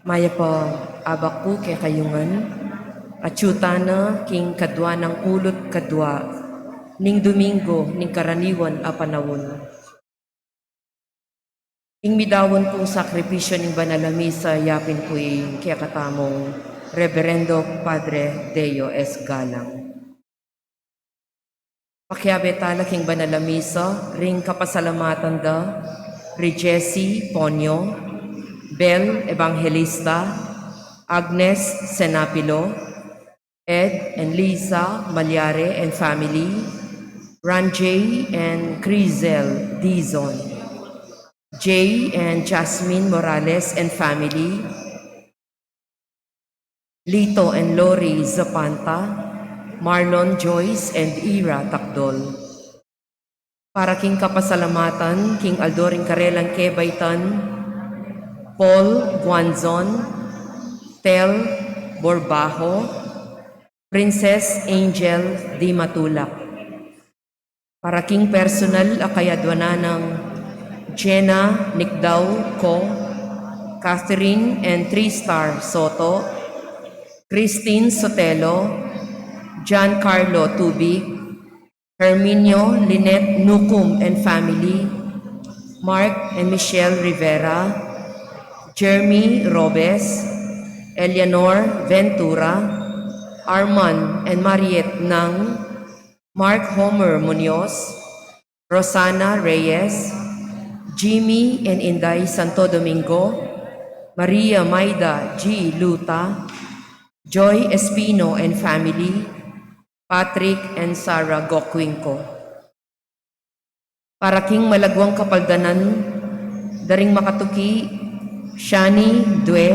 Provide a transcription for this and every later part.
Maya pa abak po kay kayungan, atyutana king kadwa ng kulot kadwa, ning Domingo ning karaniwan a panawon. Ing midawon pong sakripisyo ning banal na misa yapin po kaya katamong Reverendo Padre Deo S. Galang. Pakiabe tala king banal na misa, ring kapasalamatan da, Jessie Ponyo, Bel Evangelista, Agnes Senapilo, Ed and Lisa Malyare and family, Ranjay and Crizel Dizon, Jay and Jasmine Morales and family, Lito and Lori Zapanta, Marlon Joyce and Ira Takdol. Para king kapasalamatan, King Aldoring Karelang Kebaytan, Paul Guanzon, Tel Borbajo, Princess Angel Di Matulak. Para king personal akayadwana ng Jenna Nikdaw Ko, Catherine and 3-star Soto, Christine Sotelo, Giancarlo Tubig, Herminio Lynette Nukum and family, Mark and Michelle Rivera, Jeremy Robes, Eleanor Ventura, Arman and Mariette Nang, Mark Homer Munoz, Rosana Reyes, Jimmy and Inday Santo Domingo, Maria Maida G. Luta, Joy Espino and family, Patrick and Sarah Gokwinko. Para king malagwang kapaldanan, daring makatuki, Shani Due,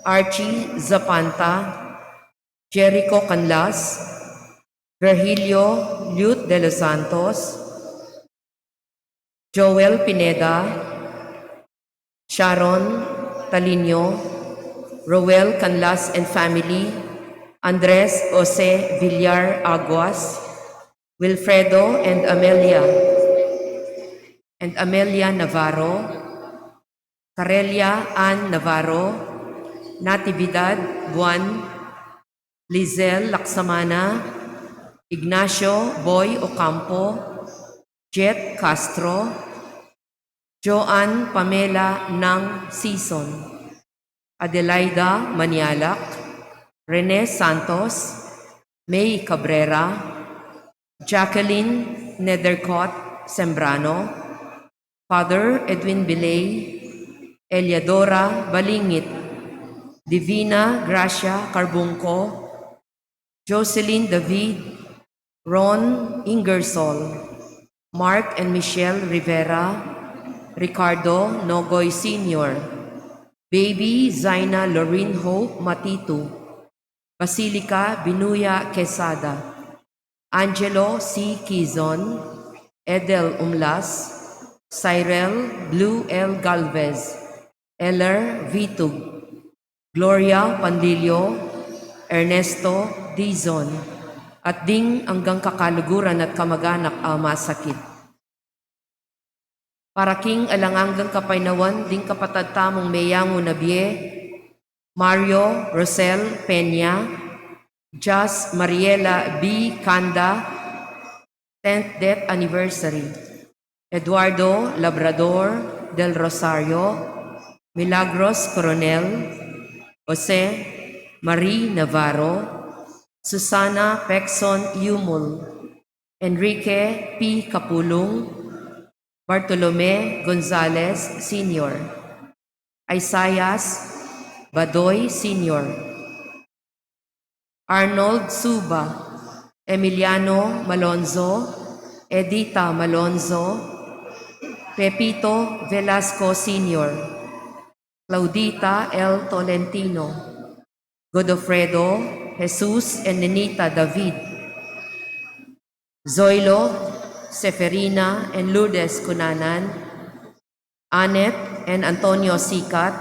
Archie Zapanta, Jericho Canlas, Virgilio Lut de los Santos, Joel Pineda, Sharon Talinio, Roel Canlas and family, Andres Jose Villar Aguas, Wilfredo and Amelia Navarro, Carelia Ann Navarro, Natividad Buwan, Lizelle Laksamana, Ignacio Boy Ocampo, Jet Castro, Joanne Pamela Nang Sison, Adelaida Manialak, Rene Santos, May Cabrera, Jacqueline Nethercott Sembrano, Father Edwin Bilay, Eliadora Balingit, Divina Gracia Carbunco, Jocelyn David, Ron Ingersoll, Mark and Michelle Rivera, Ricardo Nogoy Sr., Baby Zaina Lorraine Hope Matitu, Basilica Binuya Quesada, Angelo C. Quizon, Edel Umlas, Cyril Blue L. Galvez, Eller Vitug, Gloria Pandillo, Ernesto Dizon, at ding hanggang kakaluguran at kamag-anak masakit. Para king alanganggang kapainawan, ding kapatad tamong meyango na biye, Mario Rosel Peña, Jas Mariela B. Kanda, 10th death anniversary, Eduardo Labrador del Rosario, Milagros Coronel, Jose Marie Navarro, Susana Pexon Yumul, Enrique P. Capulong, Bartolome Gonzalez Sr., Isaias Badoy Sr., Arnold Suba, Emiliano Malonzo, Edita Malonzo, Pepito Velasco Sr., Claudita L. Tolentino, Godofredo, Jesus and Nenita David, Zoilo, Seferina and Lourdes Cunanan, Annette and Antonio Sicat,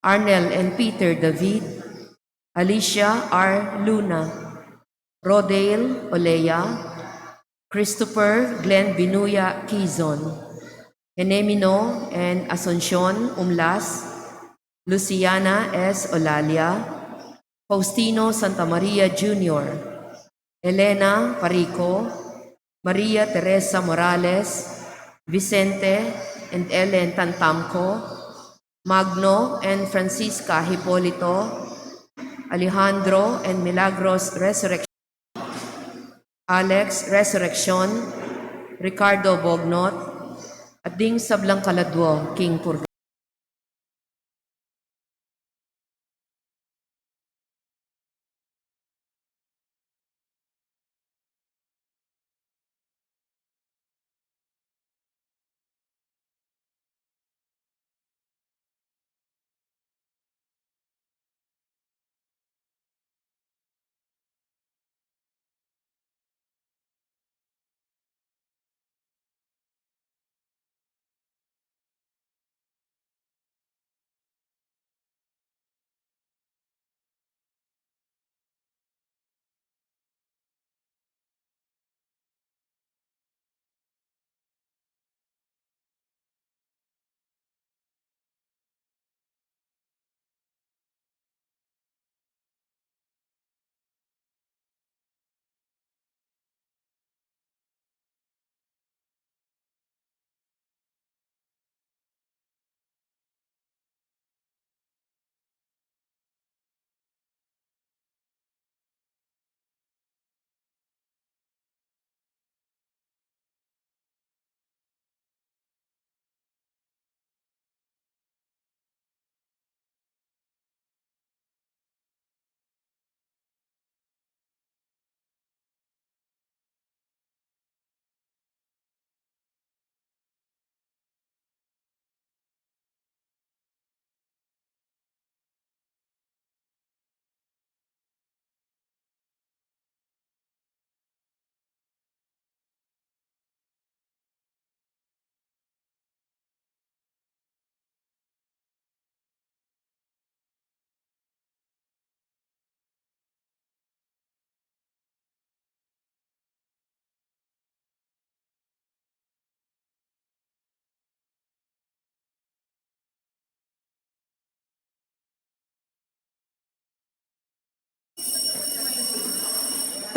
Arnel and Peter David, Alicia R. Luna, Rodale Olea, Christopher Glenn Binuya Quizon, Enemino and Asuncion Umlas, Luciana S. Olalia, Faustino Santamaria Jr., Elena Parico, Maria Teresa Morales, Vicente and Ellen Tantamco, Magno and Francisca Hipolito, Alejandro and Milagros Resurrection, Alex Resurrection, Ricardo Bognot, at ding sablang kaladwo, King Purga.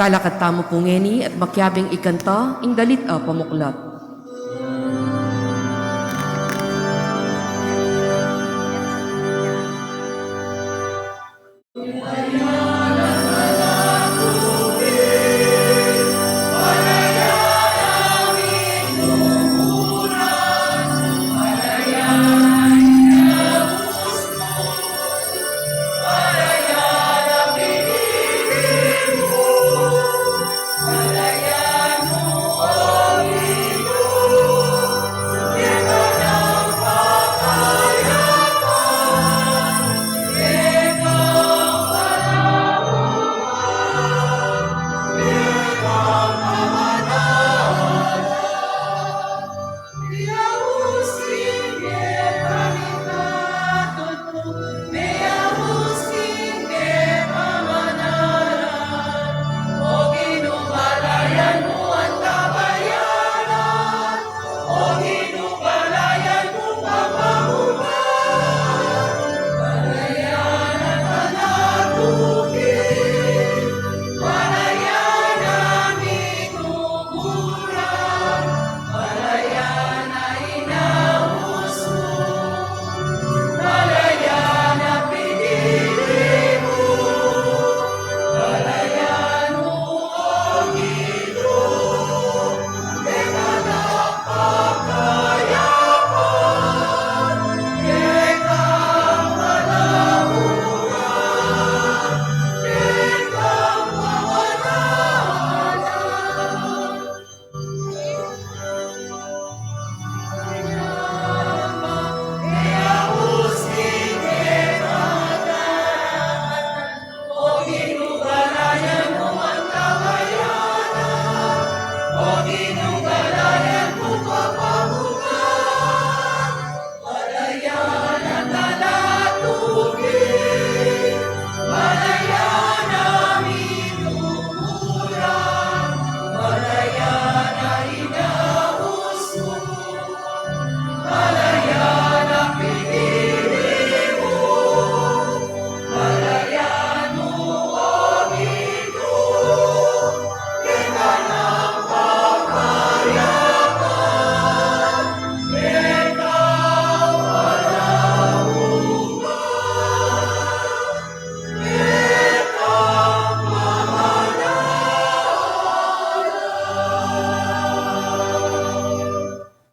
Talakat tamo pungeni at makyabing ikanta, ing dalit a pamuklat.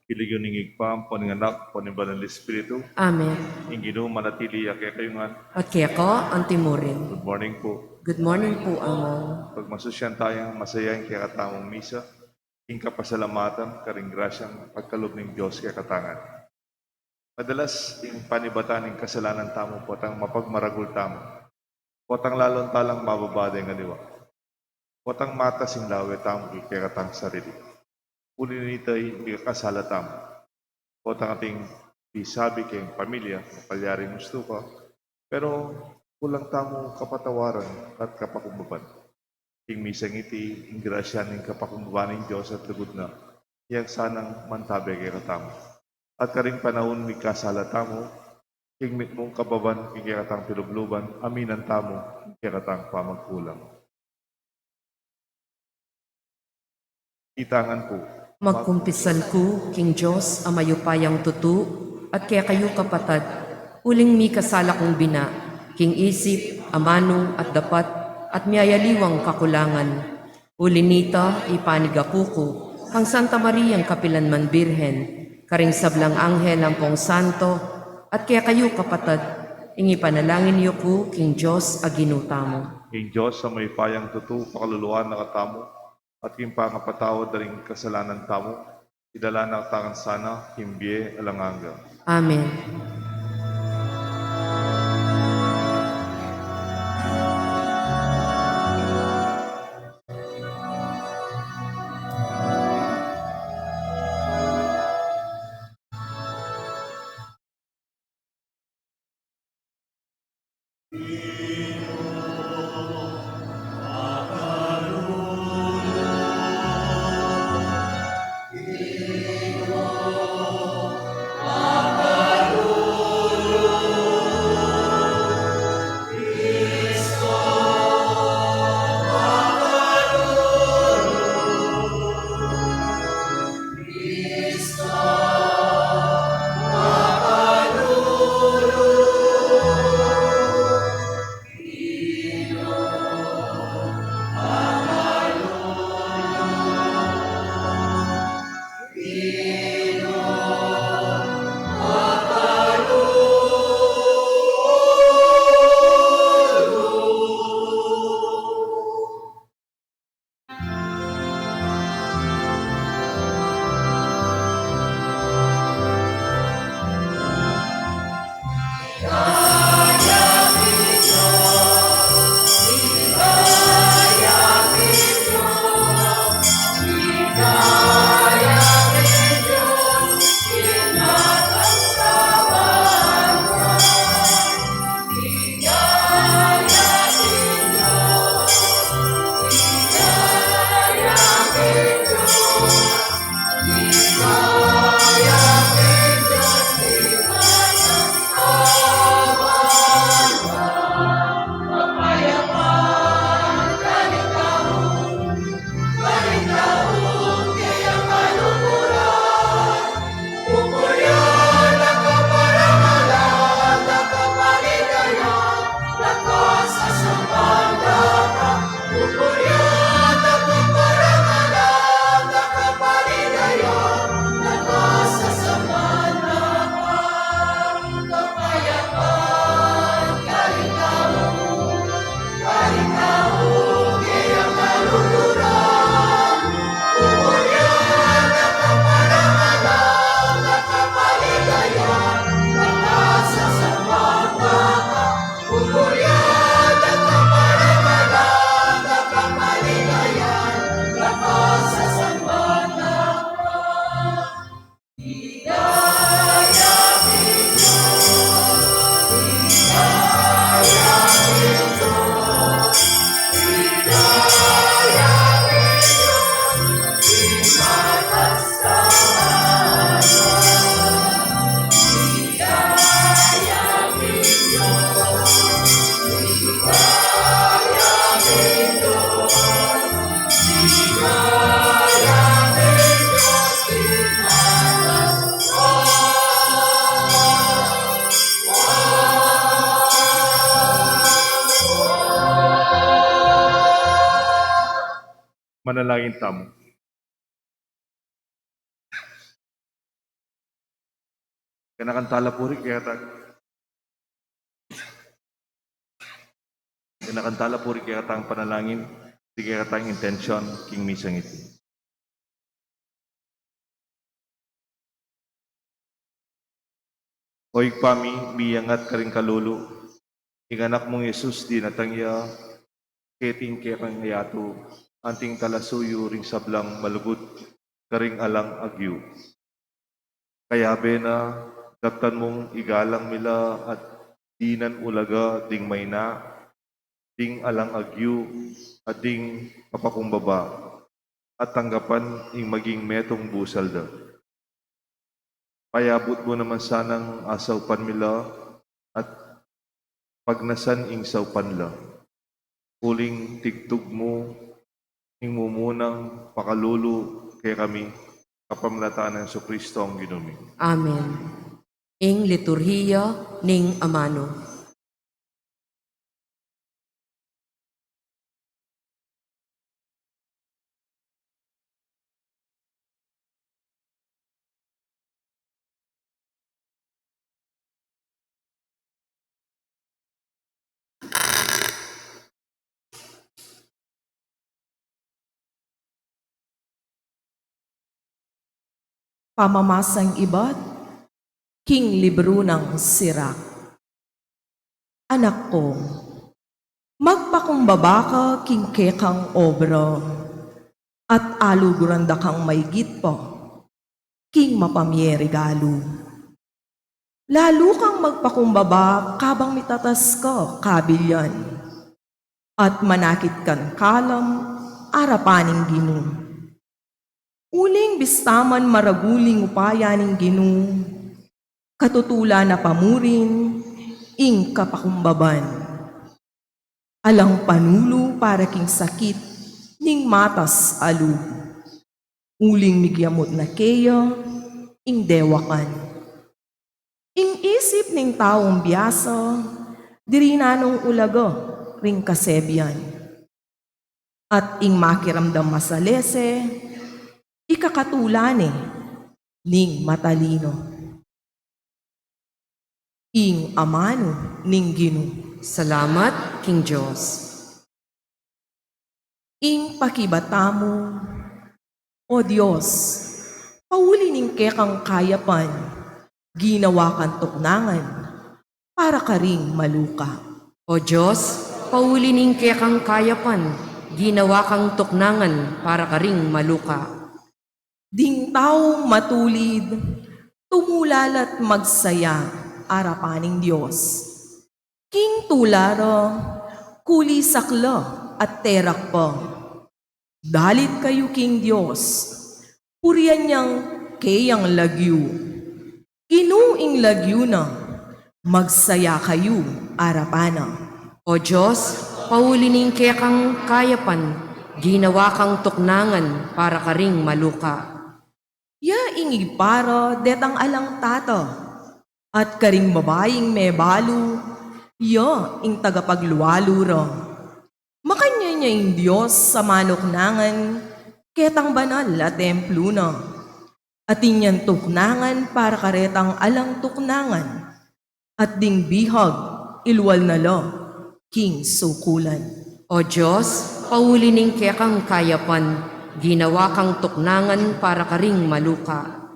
Iligyon ng igpam, paninganak, panimba ng Espiritu, Amen. ingino manatili kaya kayungan. At kaya ko ang timurin. Good morning po. Good morning po, Amang. Pagmasusyan tayong masayahin kaya katamong misa, ing kapasalamatan, karing grasyang pagkalob ng Diyos kaya katangan. Madalas, ing panibatan ng kasalanan tamo, potang mapagmaragul tamo, potang lalon talang mababada ng ganiwa, potang mata sing lawe tamo kaya katang sarili. Uli nito'y hindi kasala tamo, potang ating sabi kayong pamilya, mapalyaring gusto ka, pero kulang tamo kapatawaran at kapakumbaban. Ing misang iti, ing grasya ng kapakumbaban ng Diyos at lugod na, iyang sanang mantabe kay katamo. At karing panahon ni kasala tamo, ing mitmong kababan, ing katang pilubluban, aminan tamo, ing katang pamagkulang. Itangan po, Magkumpisan ko, King Diyos, ang mayupayang tutu, at kaya kayo kapatad, uling mi kasala kong bina, King isip, amanong at dapat, at miyayaliwang kakulangan. Uli nita, ipanigakuko, kang Santa Mariang Kapilanman Birhen, karing sablang anghel ang pong santo, at kaya kayo kapatad, ingi panalangin niyo ko, King Diyos, aginutamo. ing Diyos sa may payang tutu, pakaluluan na katamo, at king pangapatawad na ring kasalanan tamo, idala na tangan sana, himbye alanganga. Amen. Manalangin tamo. Kinakantala puri kaya kinakantala puri kaya tang panalangin, di kaya tang intensyon, king misang iti. Oy pami, miyangat ka rin kalulu, inganak mong Yesus di natangya, keting kaya kang yato, anting talasuyo ring sablang malugut, karing alang agyu. Kaya bena, daptan mong igalang mila at dinan ulaga ding may na, ding alang agyu, at ding kapakumbaba, at tanggapan ing maging metong busalda. Payabot mo naman sanang asaw panmila at pagnasan ing saupan la. Uling tigtog mo, ing mumunang pakalulu kay kami, kapamlataan ng Kristo ang ginumi. Amen. Ing liturhiya ning amano. Pamamasang iba't king libro ng Sirak. Anak ko, magpakumbaba ka king kekang obra, at aluguranda kang maygit pa, king mapamyerigalo. Lalo kang magpakumbaba kabang mitatas ka kabilyan, at manakit kan kalam arapaning Ginoo. Uling bistaman maraguling upayaning Ginoo, katutula na pamurin, ing kapakumbaban. Alang panulo para king sakit, ning matas alug. Uling migyamot na keya, ing dewakan. Ing isip ning taong biyasa, diri nanong ulaga, ring kasebyan. At ing makiramdam masalese, ikakatulane, ning matalino. Ing amano ning Ginoo. Salamat, King Diyos. Ing pakibatamo, O Diyos, pauli ning kekang kayapan, ginawa kan tuknangan, para ka ring maluka. O Diyos, pauli ning kekang kayapan, ginawa kang tuknangan para ka ring maluka. Ding taong matulid, tumulalat magsaya, arapaning Diyos. King tulara, kuli sakla at terak pa. Dalit kayo King Diyos, purian niyang kayang lagyu. Inuing lagyu na, magsaya kayo, arapana. O Diyos, pauli ning kekang kayapan, ginawa kang tuknangan para ka ring maluka. Ya ingi para detang alang tata, at karing babaying may balu, ya ing tagapagluwalo ra. Makanya niya ing Diyos sa manuknangan, ketang banal at templo na. At inyan tuknangan para karetang alang tuknangan, at ding bihag ilwal na lo, king sukulan. O Diyos, pauli ning kekang kayapan, ginawa kang tuknangan para ka ring maluka.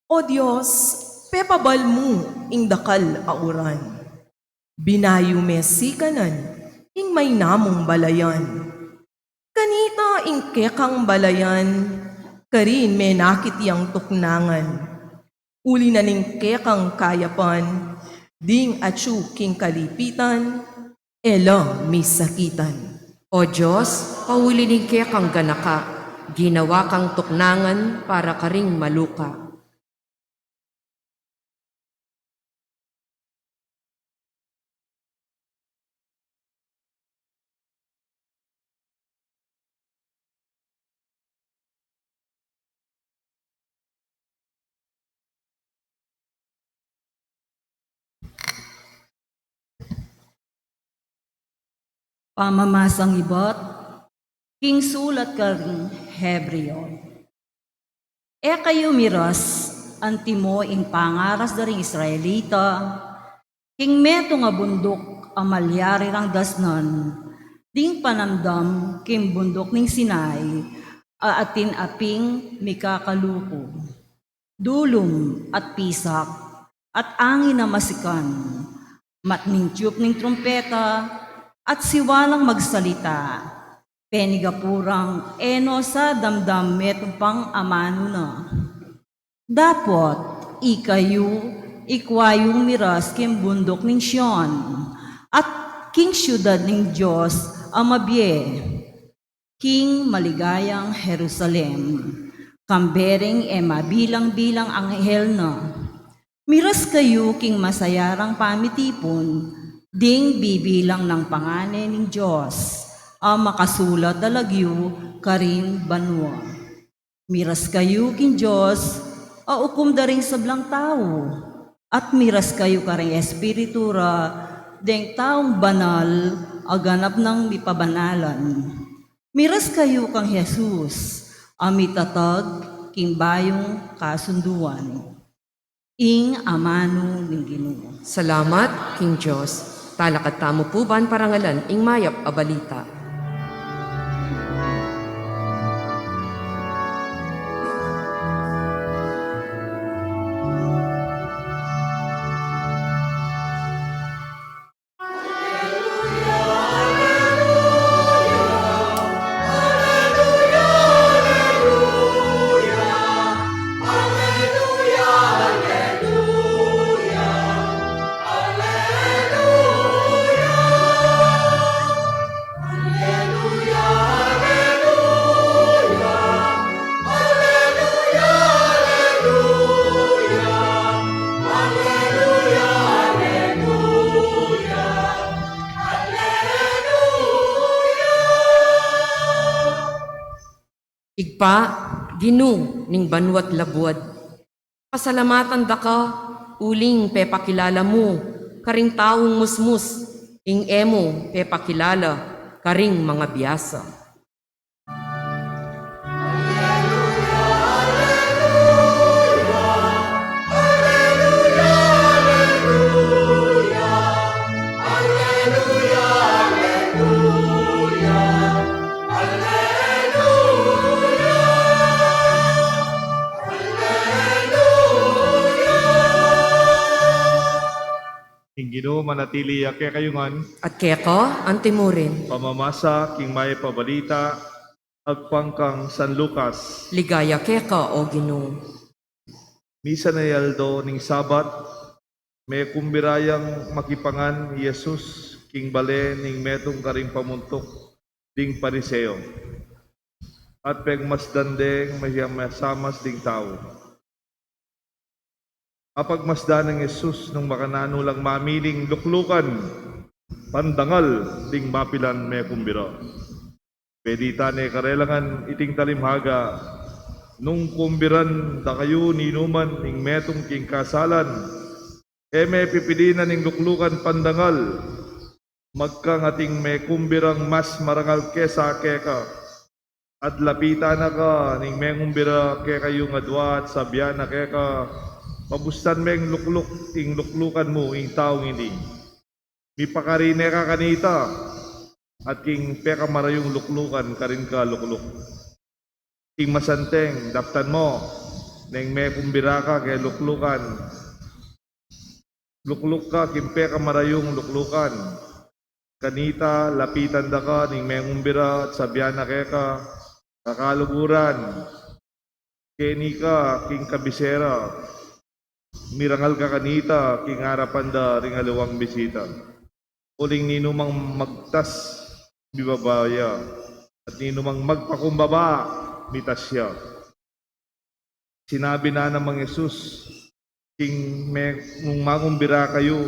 O Diyos, pepabal mo ing dakal auran. Binayo mesikanan, ing may namong balayan. Kanita ing kekang balayan, karin may nakit yang tuknangan. Uli na ning kekang kayapan, ding atsu king kalipitan, ela misakitan. O Diyos, pauli ning kekang ganaka, ginawa kang tuknangan para ka ring maluka. Pamamasang ibot, king sulat kang Hebreo. E kayo miras, antimo ing pangaras da ring Israelita, king meto nga bundok amalyari rang dasnan, ding panamdam king bundok ning Sinai, aatin aping mikakaluko. Dulom at pisak at angin na masikan, matning tiyup ning trompeta at siwalang magsalita, penigapurang eno sa damdam metong pang amano na. Dapot ikwayong miras king bundok ning Sion at king syudad ning Diyos amabye, king maligayang Jerusalem, kambering mabilang-bilang anghel na. Miras kayo king masayarang pamitipon, ding bibilang ng panganay ning Diyos, ang makasulat dalagyo karin banwa. Miras kayo king Diyos, aukom daring sablang tao, at miras kayo karing espiritura, deng taong banal, aganap ng mipabanalan. Miras kayo kang Jesus, amitatag king bayong kasunduan. Ing amano ning Ginoo. Salamat, King Diyos. Talakad tamo po ban parangalan, ing mayap a balita. Igpa, Ginu, ning banwat labuad. Pasalamatan da ka, uling pepakilala mo, karing taong musmus, ing emo pepakilala, karing mga biyasa. King Ginoo manatili ake kayungan, At kaya ka, antimurin, pamamasa king may pabalita, agpangkang San Lucas. ligaya kaya ka, o Ginu. Misa na yaldo ning Sabat, may kumbirayang makipangan Jesus, king bale ning metong karing pamuntok, ding pariseo. At pegmasdan ding masamas ding tao. Apagmasdan ng Jesus nung makanano lang mamiling luklukan, pandangal ding mapilan may kumbira. Pedita ne karelangan iting talimhaga, nung kumbiran da kayo ninuman ing metong king kasalan, may pipilinan ning luklukan pandangal, magkangating may kumbirang mas marangal kesa keka, at lapita na ka ning may kumbira keka yung adwa at sabyan na keka, mabustan meng lukluk, ing luklukan mo, ing taong ini. Mipakarine ka kanita, at king peka marayong luklukan, karin ka lukluk. King masanteng, daptan mo, neng may kumbira ka kay luklukan. Lukluk ka, king peka marayong luklukan. Kanita, lapitan da ka, ning may kumbira, at sabyan na keka, kakaluguran. Keni ka, king kabisera, mirangal ka kanita, king harapan da ring alawang bisita. Uling ninumang magtas, bibabaya, at ninumang magpakumbaba, mitas siya. Sinabi na namang Jesus, king mung mangumbira kayo,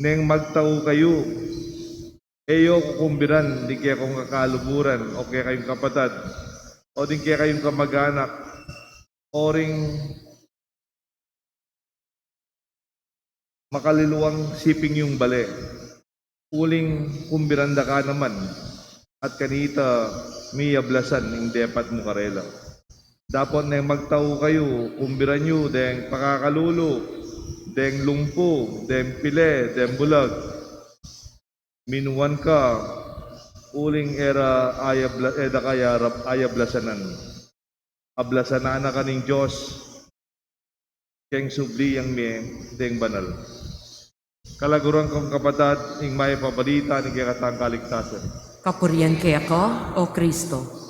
neng magtao kayo, eyo kukumbiran, di kaya kong kakaluburan, o kaya kayong kapatad, o di kaya kayong kamag-anak, o ring makaliluwang siping yung bale. Uling kumbiranda ka naman, at kanita miyablasan ng depat mo karela. Dapat na magtao kayo, kumbiran nyo, deng pakakalulo, deng lumpo, deng pile, deng bulag. Minuan ka, uling era eda kaya ayablasanan. Ablasanan na kaning Diyos, keng subli yang deng banal. Kalaguran kong kapatad, ing may pabalita ni kikatang kaligtasan. Kapurian kay ako, O Kristo.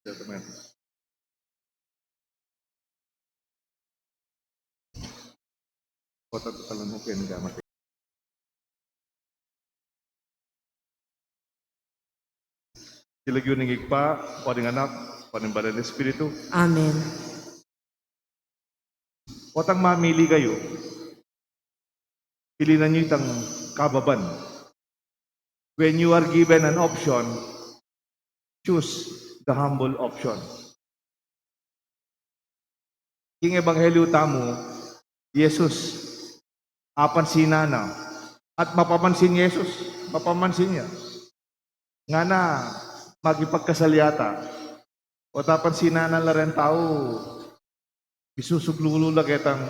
Gentlemen. Kota talan mo kayo gamat. Silagyo ng igpa, paning anak, paning banal na espiritu. Amen. Kotang mamili kayo, pilinan nyo itang kababan. When you are given an option, choose the humble option. King Ebanghelyo tamo, Jesus, apan sinana, at mapamansin Jesus, mapamansin niya. Nga na, magipagkasalyata, o tapan sinana la rin tao, isusuglulula kitang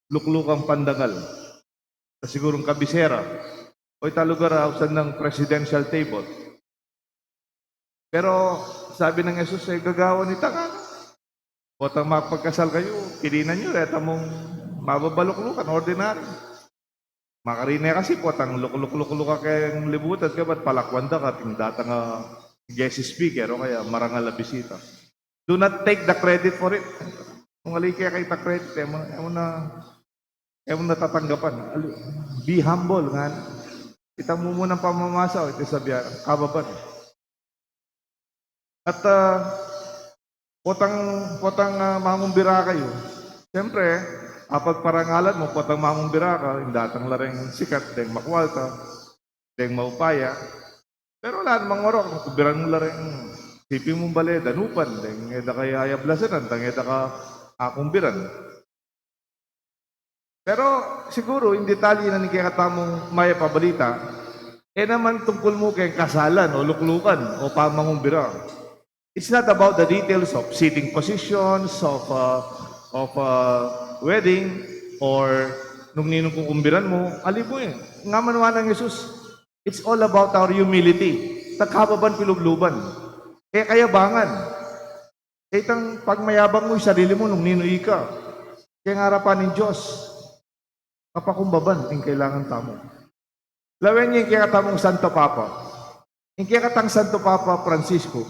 luklukang pandangal, na sigurong kabisera, o italugar hausan ng presidential table. Pero sabi ng Jesus ay gagawa ni Taka. O tang mapagkasal kayo, pilinan nyo, eta mong mababaluklukan, ordinary. Makarine kasi po, tang lukluk-lukluk ka kayang libutan ka, ba't palakwanda ka, ting data nga guest speaker, o kaya marangal na bisita. Do not take the credit for it. Kung alay kaya kayo ta credit, emo na tatanggapan. Be humble, nga. Itang mo munang pamamasa, o ito sabihan, kababan. At potang mangumbira kayo. Siyempre, apag parangalan mo, potang mangumbira ka, yung datang lareng sikat, deng makwalta, deng maupaya. Pero wala namang orok, kung kumbiran mo lareng sipi mong bale, danupan, deng eda kaya ayablasanan, deng eda ka akumbiran. Pero siguro, yung detalye na nikikatamong maya pabalita, naman tungkol mo kay kasalan o luklukan o pamangumbira. It's not about the details of seating positions, of wedding, or nung ninong kukumbiran mo. Alim mo nga manuwa ng Jesus, it's all about our humility. Tagkababan pilubluban. Kayabangan. Itang pagmayabang mo yung sarili mo nung ninuy ka. Kaya ngarapan ng Diyos, kapakumbaban, yung kailangan tamo. Lawen niya yung kikatamong Santo Papa. Yung kikatang Santo Papa Francisco,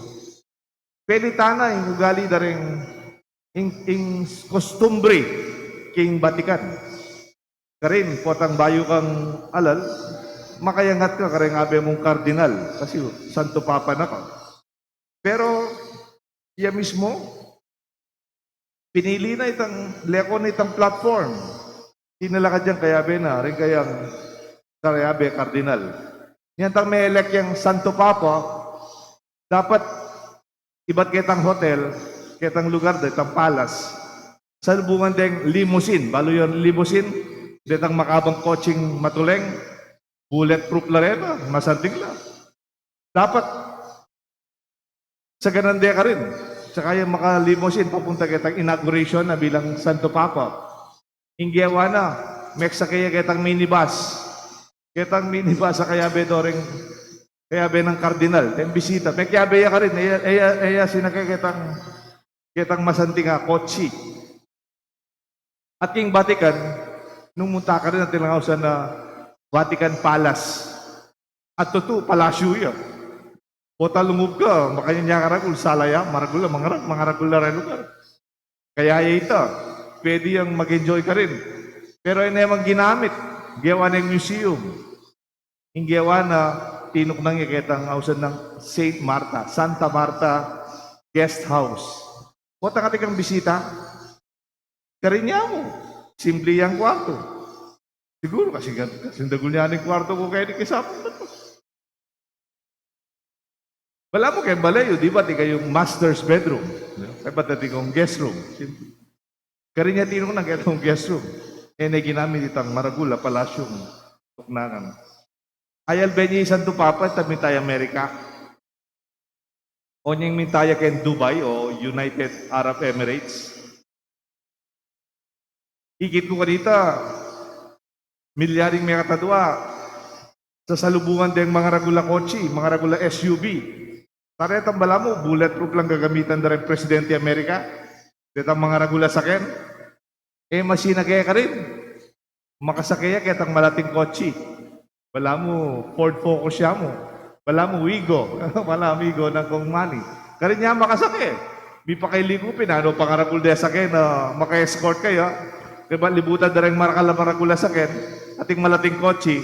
pelitana yung ugali daring ing kostumbre king Vatican. Karin, potang bayo kang alal, makayangat ka karing abe mong kardinal kasi Santo Papa na ka. Pero, iya mismo, pinili na itang lekon na itang platform. Tinala ka dyan kayabe na, rin kayang kayabe kardinal. Yan tang may elect yung Santo Papa, dapat iba't kitang hotel, kitang lugar, kitang palace. Salubungan ding limousine. Balo yun limousine, ditang makabang coaching matuleng, bulletproof larena, masanting lang. Dapat, sa ganun ka rin. Saka yung maka-limousine, papunta kitang inauguration na bilang Santo Papa. Inggewa na, meksa kaya kitang minibus. Kitang minibus sa kayabe doring kayabe ng kardinal, yung bisita. May kayabe ka rin. Kitang masanting kotsi. At yung Vatican, nung munta ka rin at tilangawsan na Vatican Palace. At totoo, palasyo yan. O talungub ka, makanya niya karagul, salaya, maragul, mangaragul na rin lugar. Kaya ito, pwede yung mag-enjoy ka rin. Pero yun yung ginamit. Gawa ng museum. Yung gawa na tinok nang ikitang hausan ng St. Marta, Santa Marta Guest House. Kota ka tikang bisita, karinya mo. Simple yung kwarto. Siguro kasi dagul niya ng kwarto ko kaya di kisapon na to. Wala mo kayong balayo, di ba? Di kayong master's bedroom. Kaya ba't natin kong guest room? Karinya tinong nang itong guest room. E na ginamit itang Maragula, Palasyong, Tuknangan. Ayal benye isang tupapa, tamitay Amerika. O niyang mintaya ken Dubai o United Arab Emirates. Ikit ko kanita, milyaring may katadwa sa salubungan din mga ragula kotse, mga ragula SUV. Taretang bala mo, bulletproof lang gagamitan na rin Presidente Amerika. Detang mga ragula saken. Masina kaya ka rin. Makasakaya kaya tang malating kotse. Wala mo Ford Focus siya mo. Wala mo Wigo. Wala mo Wigo ng kong money. Karin niya makasakay. May pakailigupin. Ano pangaragul de saken na maka-escort kayo. Diba, libutan na rin maragula saken. Ating malating kotse.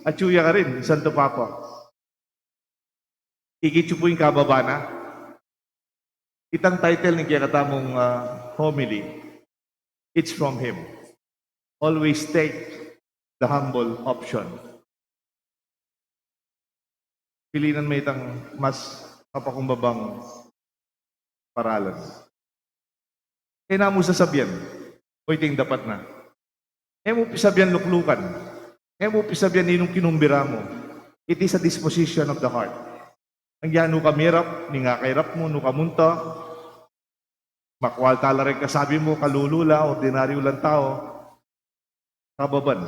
At chuya ka rin. Isang tupapa. Ikitsu po yung kababana. Itang title ng kiyakatamong homily. It's from him. Always take the humble option. Pilinan mo itang mas mapakumbabang paralan. Kaya mo sasabihan, o iting dapat na. Mo pisabihan luklukan. Mo pisabihan ninong kinumbira mo. It is a disposition of the heart. Ang yan, no kamirap, ni nga kairap mo, no kamunta, makwal tala rin kasabi mo, kalulula, ordinaryo lang tao, kababan,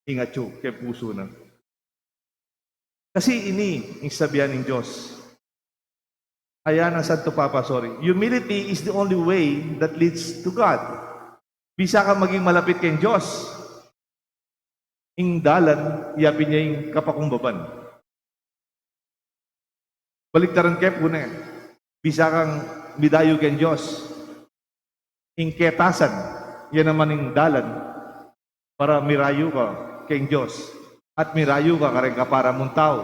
ingatyo, kay puso na. Kasi ini, yung sabihan ng Diyos. Ayan ang Santo Papa, sorry. Humility is the only way that leads to God. Bisa ka maging malapit kay Diyos. Ing dalan, iyapin niya yung kapakumbaban. Baliktaran kay po na. Bisa kang midayo kay Diyos. Ing ketasan, yan naman yung dalan para mirayo ka kay Diyos. At mirayo ka karen kapara mong tao.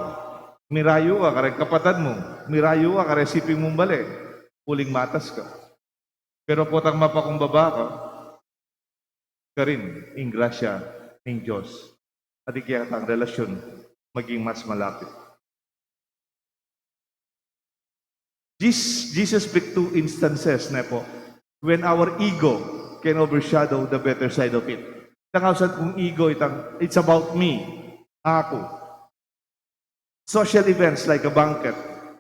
Mirayo ka karen kapatad mo. Mirayo ka karen siping mong bali. Puling matas ka. Pero potang mapakumbaba ka rin ing grasya ng Diyos. At ikiyat ang relasyon maging mas malapit. Jesus speak two instances na po when our ego can overshadow the better side of it. Tangawsan kong ego, it's about me, ako. Social events like a banquet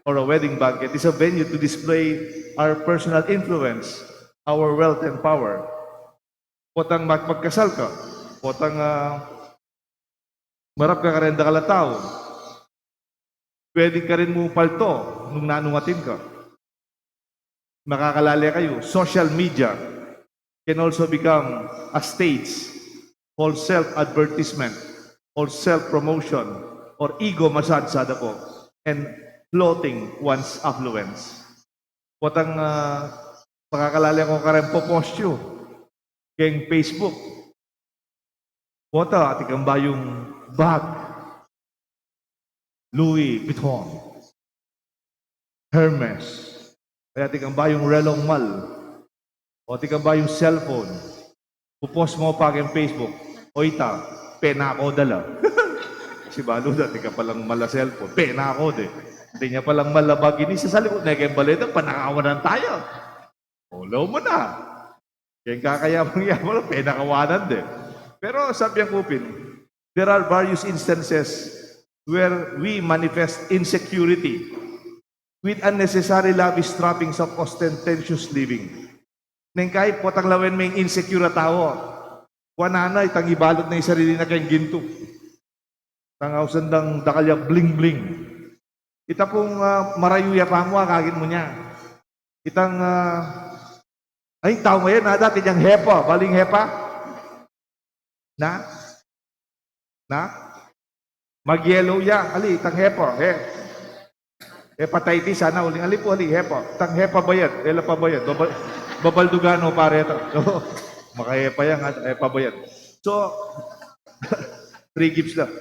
or a wedding banquet is a venue to display our personal influence, our wealth and power. Potang magpagkasal ka, potang marap ka rin dakalataw, pwede ka rin mo palto nung nanungatin ka. Makakalala kayo. Social media can also become a stage for self-advertisement or self-promotion or ego massage sada po and floating one's affluence. Potang makakalala ko ka rin po post yun kayong Facebook. Pota, atikang ba yung bag? Louis Vuitton. Hermes. Kaya atikang ba yung relong mal? O atikang ba yung cellphone? Pupost mo pa kayong Facebook. O ita, pena ako dala. Si Balo dati ka palang mala cellphone. Pena ako de. Hindi niya palang malabag. Ini sa likod na kayong balita, panakawanan tayo. Ulaw mo na. Kaya kakayamang-yamang, penakawanan de. Pero sabi ang kupin, there are various instances where we manifest insecurity with unnecessary lavish trappings of ostentatious living. Nang kahit potang lawen may insecure na tao, wanana itang ibalot na yung sarili na kayong ginto. Tangaw sandang dakalya bling-bling. Ita pong marayuya pa mo, kagin mo niya. Itang, ay tao ngayon, dati niyang hepa, baling hepa. Na? Mag-yellow ya, ali, itang hepa, hepatitis, sana uling alipo, ali, hepa. Itang hepa bayad, ela pa bayad, babaldugano pare ito. So, makahepa yan, hepa bayad. So, 3 gifts lang.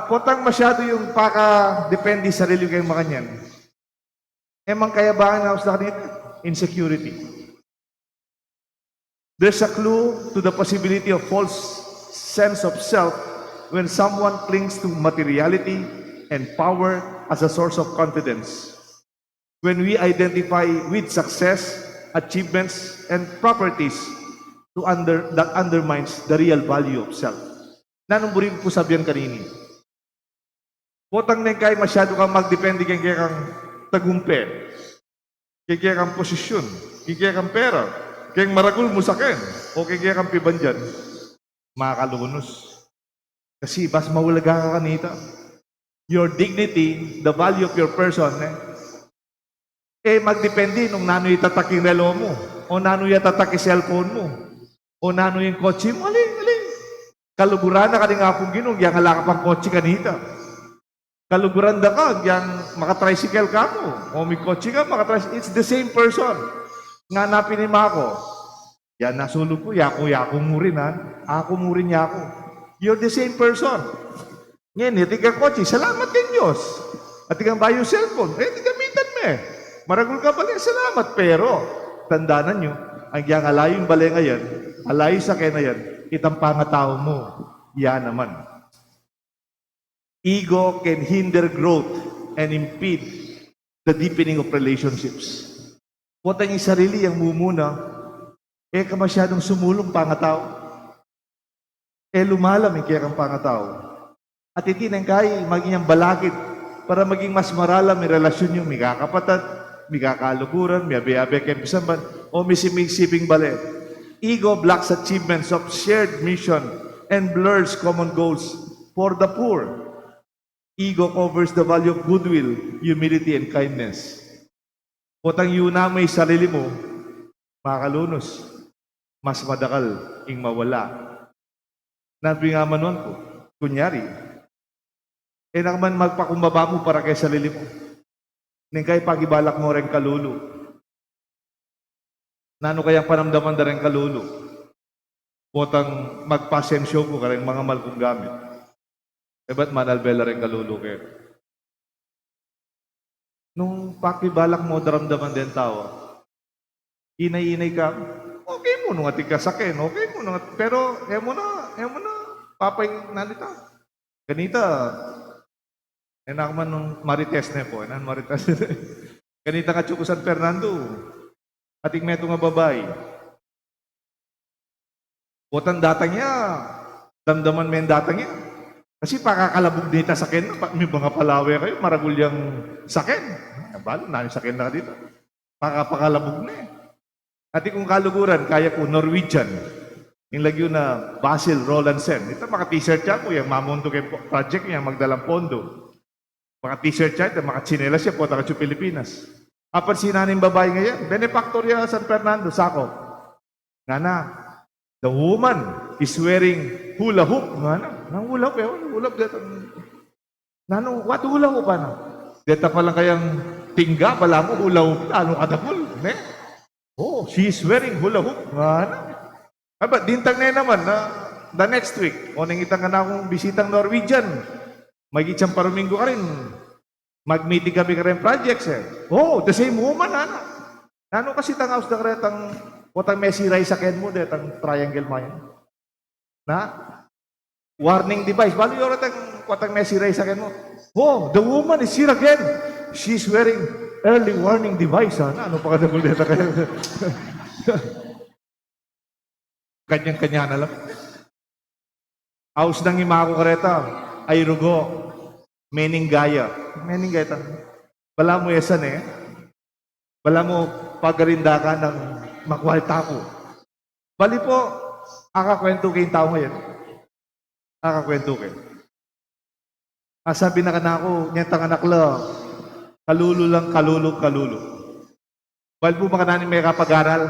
Potang masyado yung paka-depende sa sarili kayong mga kanyan. Emang kayabangan na sa kanita? Insecurity. There's a clue to the possibility of false sense of self when someone clings to materiality and power as a source of confidence. When we identify with success, achievements, and properties that undermines the real value of self. Nanong po sabihan kanini. Potang na kay masyado kang magdepende kay kang tagumpe, kay kang posisyon, kay kang pera, kay maragul mo sa ken, o kay kang pibandyan, makalunos. Kasi bas mawalaga ka kanita. Your dignity, the value of your person, magdepende nung nano itatak yung relo mo, o nano itatak yung cellphone mo, o nano yung kotse mo, aling. Kaluguran na ka nga kung ginong, yang ala ka pang kotse kanita. Kaluguran da ka, yang makatricycle ka mo, o may kotse ka, makatricycle. It's the same person. Nga napinima ko, yan nasulog ko, yako mo rin ha, ako mo rin yako. You're the same person. Ngayon, itigang kotse, salamat kay Diyos. At itigang bayo cellphone, gamitan mo eh. Maragul ka pala, salamat. Pero, tandaanan nyo, ang yang alayong balay ngayon, alayo sa kaya na yan, itang pangatao mo, yan naman. Ego can hinder growth and impede the deepening of relationships. Kung yung sarili ang mumuna, ka masyadong sumulong pangatao. Lumalam kaya kang pangatao. At itinang kay maging ang balakid para maging mas maralam may relasyon yung may kakapatid, may kakaluguran, may abe-abe kay pisamban, o may siping bale. Ego blocks achievements of shared mission and blurs common goals for the poor. Ego covers the value of goodwill, humility, and kindness. Kutang yuna may sarili mo, makalunos, mas madakal ing mawala. Nabi nga manuan ko, kunyari, nakaman magpakumbaba mo para kay sarili mo. Nang kay pagibalak mo rin kalulo. Nano kayang panamdaman na rin kalulo? Kutang magpasensyo ko ka rin mga malkong gamit. Ba't manalbela rin kalulo kayo? Nung pakibalak mo, daramdaman din tao, inay-inay ka, okay mo nung ating kasakin, okay mo nung pero, mo na, papay nanita. Ganita, man nung Marites na po, Marites. Ganita ka Chuko San Fernando, ating meto nga babay. Putan datang niya, damdaman mo yung datang niya. Kasi pakakalabog dito sa ken, may mga palawe kayo, maragulyang saken. Balo, nani saken na dito. Pakakalabog na eh. At kung kaluguran, kaya ko Norwegian. Yung lagyo na Basil Rolandsen. Ito mga t-shirt siya po, yung mamundo kay project niya, magdalang pondo. Mga t-shirt siya, ito mga tsinelas siya po, taka sa Pilipinas. Apan sinanin babae ngayon, benefactoria San Fernando, Sako. Ngana, the woman is wearing hula hoop. Nang hula hoop eh. Hula hoop dito. Nano, what hula hoop ano? Dito pa lang kayang tingga, pala mo hula hoop. Ano kadapol? Ne? Oh, she is wearing hula hoop. Aba, dintang na naman na the next week. O nang itang na akong bisitang Norwegian. Magitsang paruminggo ka rin. Mag-meeting kami ka rin projects eh. Oh, the same woman, Nano kasi tangaws na karetang kotang Messi Ray sa ken mo, detang triangle mo yan. Na? Warning device. Balo yung retang kotang Messi Ray sa ken mo. Oh, the woman is here again. She's wearing early warning device. Ano pa ka na deta kayo? Kanyang-kanya na lang. Aus nang imako kareta. Ay rugo. Meningaya. Meningaya. Bala mo yasan eh. Bala mo pagarinda ka ng makwalta ko. Bali po, akakwento kayong tao ngayon. Akakwento kayo. Sabi na ka na ako, niyang anak la, kalulo lang, kalulo. Bali po makananin may kapag-aral,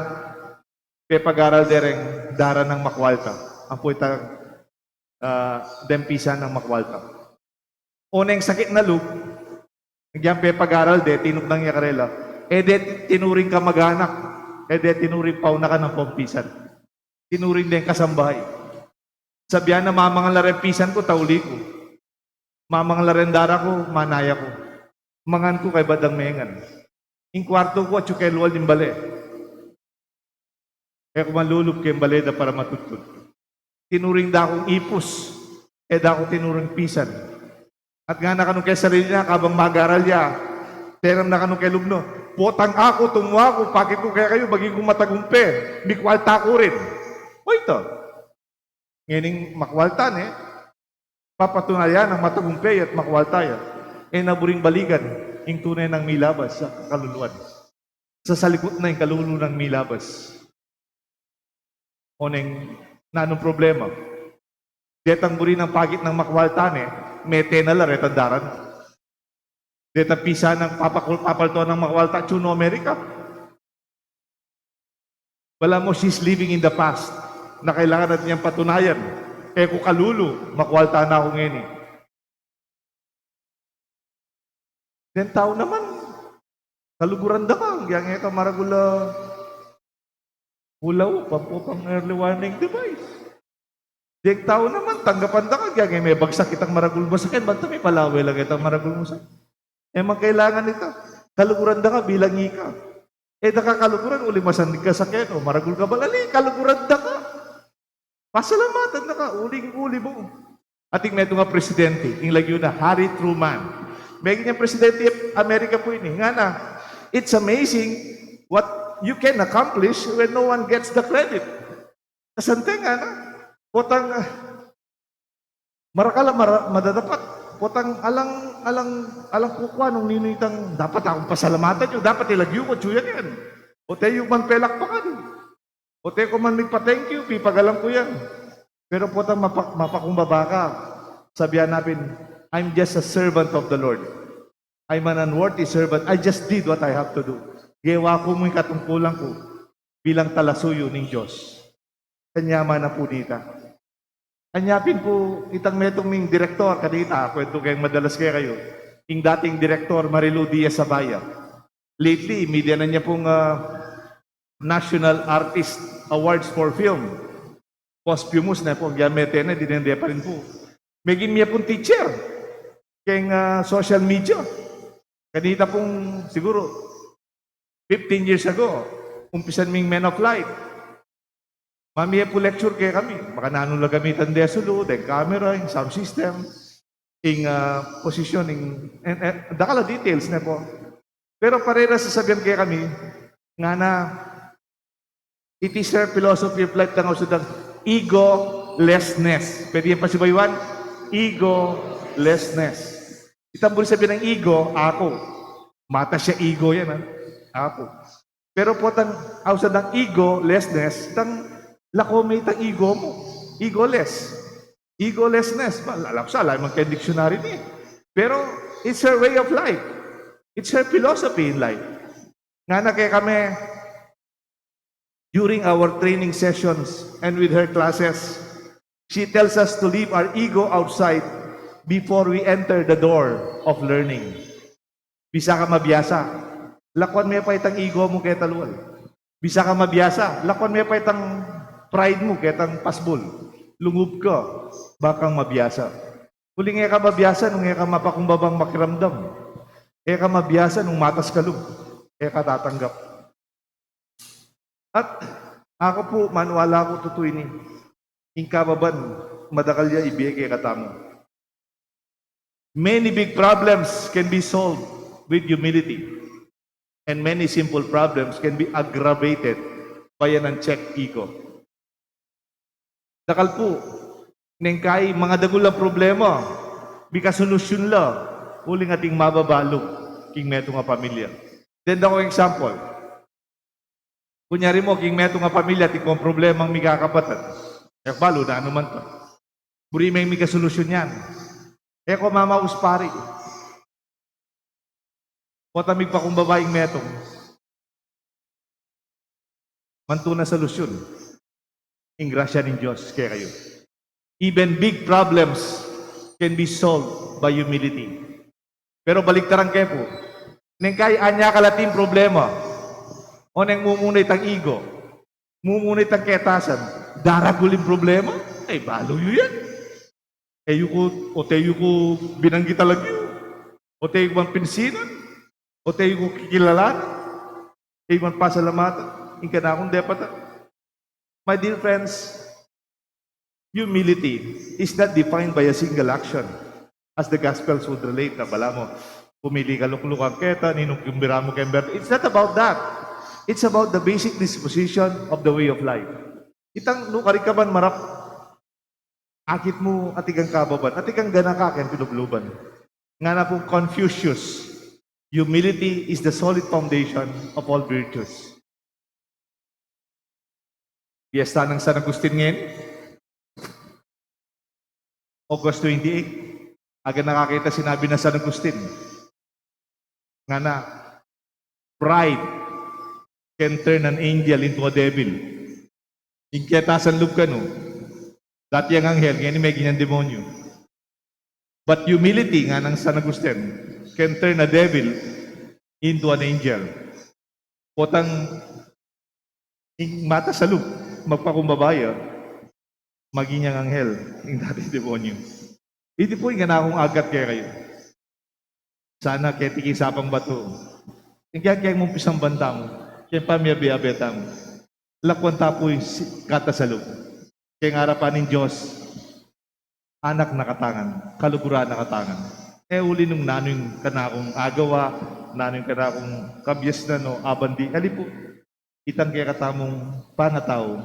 may pag-aral dereng dara ng makwalta. Ang po itang dempisan ng makwalta. Unang sakit na lug, nagyang pe pag-aral de, tinupnang niya karela, de tinuring ka mag-anak, de tinuring pauna ka ng pompisan. Tinuring din kasambahay. Sabihan na mamang laren pisan ko, tauli ko. Mamang laren dara ko, manaya ko. Mangan ko kay badang mengan. Yung kwarto ko at chukelwal yung bale. Kaya kung malulup kayong baleda para matutod. Tinuring da akong ipos, da ako tinuring pisan. At nga nakanong kay sarili niya, kabang mag-aral niya, teram nakanong kay lubno, Potang ako, tumuha ko, pakit ko kaya kayo, maging kong matagumpe. Mikwalta ko rin. O ito. Ngayon makwaltan papatunayan ang matagumpe at makwalta yan. Naburing balikan, yung tunay ng milabas sa kaluluwan. Sa salikot na yung kaluluwan ng milabas. O nanong problema. Detang buri ng pagit ng makwaltan may tenala retandaran. Deta pisa ng papalto ng makwalta, Chuno America. Wala mo, she's living in the past na kailangan natin niyang patunayan. Kung kalulu, makwalta na ako ngayon Then tao naman, kaluguran da ka, yang ito maragula, ulaw, pampupang early warning device. Dek tao naman, tanggapan da ka, yang may bagsak itang maragul mo sa akin, banta may palaway lang itang maragul mo sa akin. Kailangan ito. Kaluguran da ka bilang ika. Nakakaluguran, uli masandig ka sa keno. Maragul ka balali, kaluguran da ka. Pasalamatan na ka, uling-uli mo. Ating meto nga presidente, yung lagyo na, Harry Truman. May ganyang presidente Amerika po ini. Nga na, it's amazing what you can accomplish when no one gets the credit. Kasante nga na, potang, marakala madadapat. Potang alang kukwa nung ninitang dapat akong pasalamatan nyo, dapat ilagyo ko, tsuyan yan. O tayo man pelak pa ka din. O tayo ko man magpa-thank you, pipagalang ko yan. Pero potang mapakumbaba ka, sabihan natin, I'm just a servant of the Lord. I'm an unworthy servant. I just did what I have to do. Gawa ko mo yung katungkulan ko bilang talasuyo ng Diyos. Kanyaman na po dita. Anyapin po itang metong ming direktor kanina, kwento kayong madalas kayo, yung dating direktor Marilu Diaz Sabaya. Lately, media na niya pong National Artist Awards for Film. Posthumous na po, gamete na, dinende pa rin po. Megin niya pong teacher, kayong social media. Kanina pong siguro 15 years ago, umpisan ming Men of Light. Mamiya po lecture kaya kami. Baka nanong gamitan desolo, yung camera, yung sound system, yung position, dakala details na po. Pero parera sasabihan kaya kami, nga na, it is our philosophy of life tangaw sa ego-lessness. Pwede yan pa si Baywan? Ego-lessness. Itambul sabihin ng ego, ako. Mata siya ego yan, ako. Pero po tang ausad ng ego-lessness, lako may itang ego mo. Egoless. Egolessness. Alam sa, alam ang dictionary niya. Pero, it's her way of life. It's her philosophy in life. Nga na kaya kami, during our training sessions and with her classes, she tells us to leave our ego outside before we enter the door of learning. Bisa ka mabiyasa. Lakwan may pa itang ego mo kaya taluan. Bisa ka mabiyasa. Lakwan may pa itang pride mo, ketang pasbol. Lungub ka, bakang mabiyasa. Huling ka mabiyasa, nung ka mapakumbabang makiramdam. Ka mabiyasa, nung matas kalug. Ka tatanggap. At ako po, manuwala ko tutuin in kababan, madakalya ibigay katamo. Many big problems can be solved with humility. And many simple problems can be aggravated by an unchecked ego. Dakal po, neng kay mga dagulang problema, bika solusyon la, huling ating mababalog, king meto nga pamilya. Then ako example, kunyari mo, king meto nga pamilya, tikong problemang miga kapatid. Balo na ano man to. Buri may miga solusyon yan. Ko mamaus pari. Potamig pa kung babaeng metong. Mantuna solusyon. Ingrasya ng Diyos kaya kayo. Even big problems can be solved by humility. Pero baliktaran kayo po. Neng kay anya kalating problema, o neng mumunay tang ego, mumunay tang ketasan, daraguling problema, ay balo yun yan. O tayo ko binanggit talaga yun. O tayo ko man pinsinan, o tayo ko kikilalan, tayo man pasalamatan, yung kanakong depata. My dear friends, humility is not defined by a single action. As the Gospels would relate, na bala mo, Pumili ka luklukang keta, ninukumbira mo kember. It's not about that. It's about the basic disposition of the way of life. Itang nukari ka man marap, akit mo atikang kababan, atikang ganakaken pinubluban. Nga na pong Confucius, humility is the solid foundation of all virtues. Piyesta ng San Agustin ngayon, August 28, aga nakakita sinabi na San Agustin, nga na, pride can turn an angel into a devil. Inkyatasan loob ka, no? Dati ang anghel, ngayon may ganyang demonyo. But humility, nga ng San Agustin, can turn a devil into an angel. Potang mata sa loob, magpakumbabaya, maging ang anghel, yung dati demonyo. Hindi po yung ganakong agat kaya kayo. Sana kaya tikisapang bato. Yung kaya mong pisang banta mo, kaya pamiyabiyabeta mo. Lakwan tapo yung kata sa loob. Kaya ngarapan ng Diyos, anak nakatangan, kaluguran nakatangan. Uli nung nanong kanakong agawa, nanong kanakong kabyas na no, abandi, po, itang kaya katamong panataw,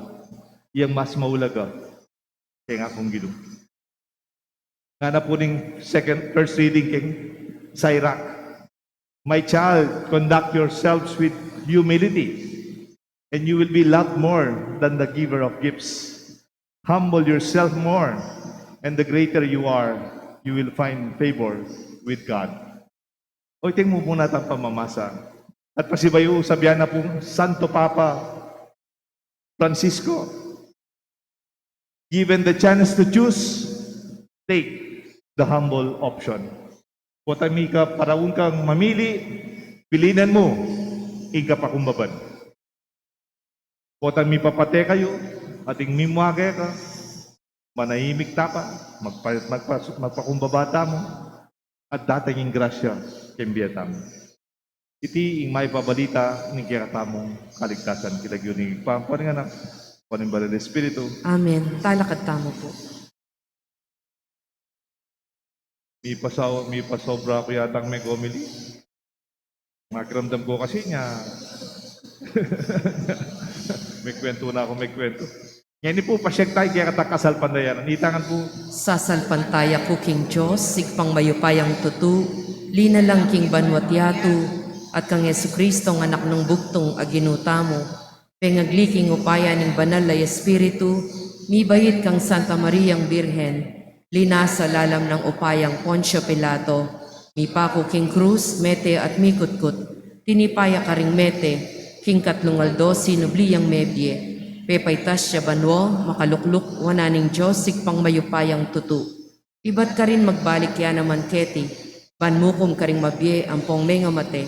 yung mas maulaga, kaya nga kong gilong. Nga na po ng first reading king Sirach. My child, conduct yourselves with humility, and you will be loved more than the giver of gifts. Humble yourself more, and the greater you are, you will find favor with God. O iting mo muna itang pamamasa. At pasibayo, sabihan na po, Santo Papa Francisco, given the chance to choose, take the humble option. Potami ka, paraun kang mamili, pilinan mo, ikapakumbaban. Potami papate kayo, ating mimwage ka, manahimik tapa, magpakumbabata mo, at dating grasya, kembiyata mo. Iti ing may pabalita ng kikatamong kaligtasan kilagyo ni Pampanin nga na panimbalin ng Espiritu. Amen. Talakad tamo po. Mi pasobra ko yatang may gomili. Makiramdam ko kasi niya. May kwento na ako, may kwento. Ngayon po, pasyek tayo kaya katakasal pandayan. Anitangan po, Sasalpantaya ko king Diyos, sigpang mayupayang tutu, lina lang king banwatyatu, at kang Yesu-Kristo ng anak ng buktong aginuta mo, pengagliking upaya ning banal na Espiritu, mibayit kang Santa Mariang Birhen, lina sa lalam ng upayang Poncio Pilato, mipako king Cruz, mete at mikutkut, tinipaya ka ring mete, king Katlungaldo, sinubliyang mebye, pepaytas siya banwo, makalukluk, wananing Diyos, sigpang mayupayang tutu. Iba't ka rin magbalik yan naman keti, banmukom ka ring mabye, ampong menga mate,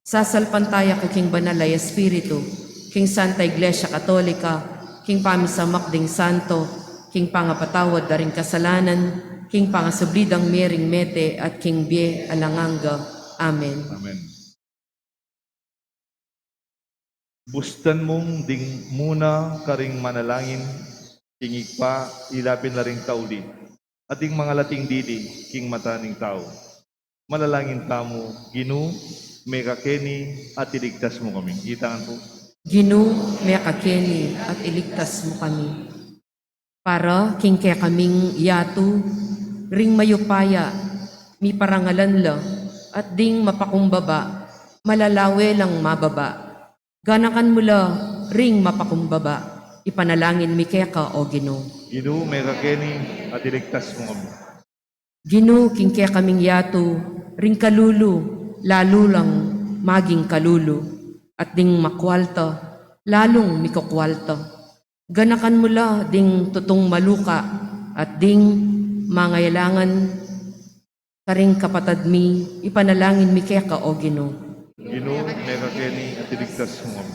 sasalpantaya ko king banal ay Espiritu, king Santa Iglesia Katolika, king pamisamak ding santo, king pangapatawad daring kasalanan, king pangasublidang mering mete, at king bie alanganga. Amen. Amen. Bustan mong ding muna karing manalangin, kingig pa, ilapin na ring tauli, ating mga lating didi, king mataning tao. Manalangin tamo, Ginu, may kakeni, at iligtas mo kami. Itangan po. Ginu, may kakeni, at iligtas mo kami. Para king kaya kaming yatu, ring mayupaya, mi parangalan la, at ding mapakumbaba, malalawe lang mababa. Ganakan mula, ring mapakumbaba, ipanalangin mi kaya ka o Ginu. Ginu, may kakeni, at iligtas mo kami. Ginu, king kaya kaming yatu, ring kalulu, lalo lang maging kalulu, at ding makwalta, lalong mikukwalta. Ganakan mula ding tutong maluka, at ding mangailangan karing kapatad mi, ipanalangin mi kaya ka o Ginu. Ginu, may kakeni, at iligtas mo kami.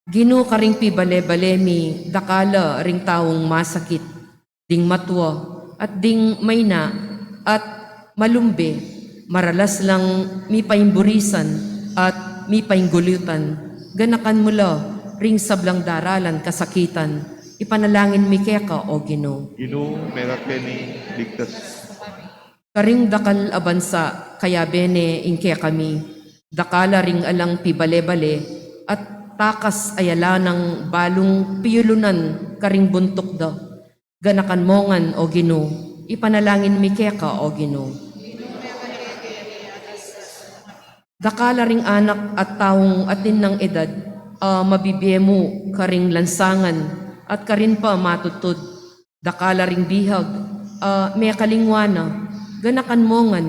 Ginu karing pibale-bale mi, dakala ring taong masakit, ding matwa, at ding mayna, at malumbe, maralas lang mi paimburisan, at mi painggulutan. Ganakan mula, ring sablang daralan kasakitan, ipanalangin mi kaya ka o Ginu. Ginu, may kakeni, ligtas. Karing dakal abansa, kaya bene inke kami, dakala ring alang pibale-bale, at takas ayala ng balong piyulunan karing buntok da. Ganakan mongan o Gino, ipanalangin mi keka o Gino. Dakala ring anak at taong atin ng edad, mabibiyemo karing lansangan at karin pa matutod. Dakala ring bihag, may kalingwana, ganakan mongan,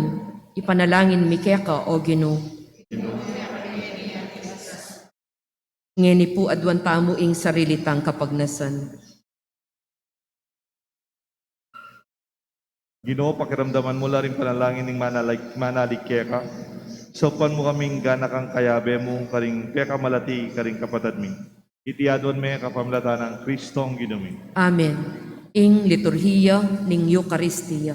ipanalangin mi keka o Gino. Ngeni po adwan tamo ing sarilitang kapagnasan. Ginoo, pakiramdaman mo rin panalangin ng manalig keka. Sopan mo kaming gana kang kayabe mo, karing keka malati, karing kapatad mi. Itiadwan me kapamlata ng Kristong ginumi. Amen. Ing liturhiya ning Eucharistia.